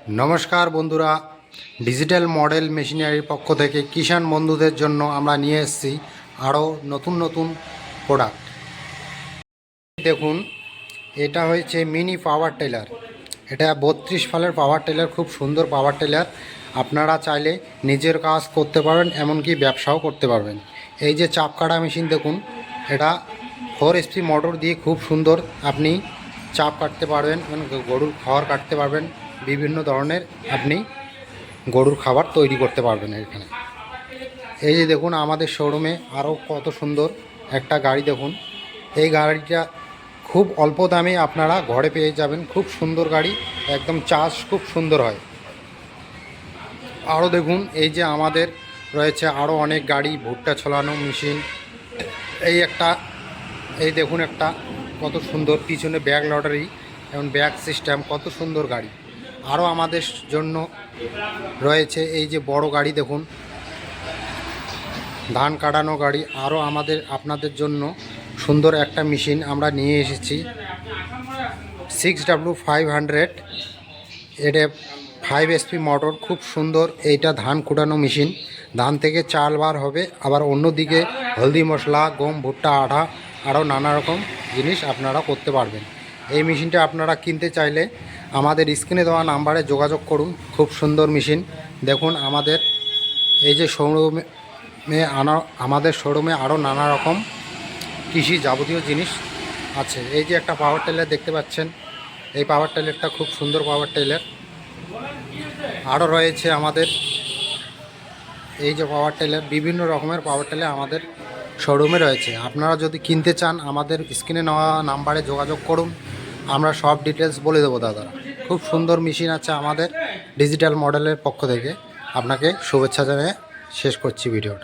নমস্কার বন্ধুরা, digital model মেশিনারির পক্ষ থেকে কিষাণ বন্ধুদের জন্য আমরা নিয়ে এসেছি আরও নতুন নতুন প্রোডাক্ট। দেখুন, এটা হয়েছে মিনি পাওয়ার টেলার। এটা 32 ফালের পাওয়ার টেলার, খুব সুন্দর পাওয়ার টেলার। আপনারা চাইলে নিজের কাজ করতে পারবেন, এমনকি ব্যবসাও করতে পারবেন। এই যে চাপ কাটা মেশিন দেখুন, এটা 4 HP মোটর দিয়ে খুব সুন্দর আপনি চাপ কাটতে পারবেন, গরুর খাবার কাটতে পারবেন, বিভিন্ন ধরনের আপনি গরুর খাবার তৈরি করতে পারবেন এখানে। এই যে দেখুন, আমাদের শোরুমে আরও কত সুন্দর একটা গাড়ি দেখুন। এই গাড়িটা খুব অল্প দামে আপনারা ঘরে পেয়ে যাবেন। খুব সুন্দর গাড়ি, একদম চার্জ খুব সুন্দর হয়। আরও দেখুন, এই যে আমাদের রয়েছে আরও অনেক গাড়ি, ভুট্টা ছড়ানো মেশিন। এই দেখুন একটা কত সুন্দর, পিছনে ব্যাগ লটারি এবং ব্যাগ সিস্টেম, কত সুন্দর গাড়ি। আরও আমাদের জন্য রয়েছে এই যে বড় গাড়ি দেখুন, ধান কাটানো গাড়ি। আরও আপনাদের জন্য সুন্দর একটা মেশিন আমরা নিয়ে এসেছি, 6W500। এটা 5 HP মোটর, খুব সুন্দর। এইটা ধান কুটানো মেশিন, ধান থেকে চাল বার হবে। আবার অন্যদিকে হলদি মশলা, গম, ভুট্টা, আটা, আরও নানা রকম জিনিস আপনারা করতে পারবেন। এই মেশিনটা আপনারা কিনতে চাইলে আমাদের স্ক্রিনে দেওয়া নাম্বারে যোগাযোগ করুন। খুব সুন্দর মেশিন। দেখুন, আমাদের এই যে আমাদের শোরুমে আরও নানা রকম কৃষি যাবতীয় জিনিস আছে। এই যে একটা পাওয়ার টেলার দেখতে পাচ্ছেন, এই পাওয়ার টেলারটা খুব সুন্দর পাওয়ার টেলার। আরও রয়েছে আমাদের এই যে পাওয়ার টেলার, বিভিন্ন রকমের পাওয়ার টেলার আমাদের শোরুমে রয়েছে। আপনারা যদি কিনতে চান আমাদের স্ক্রিনে নেওয়া নাম্বারে যোগাযোগ করুন, আমরা সব ডিটেলস বলে দেবো দাদা। খুব সুন্দর মেশিন আছে আমাদের ডিজিটাল মডেলের পক্ষ থেকে। আপনাকে শুভেচ্ছা জানিয়ে শেষ করছি ভিডিওটা।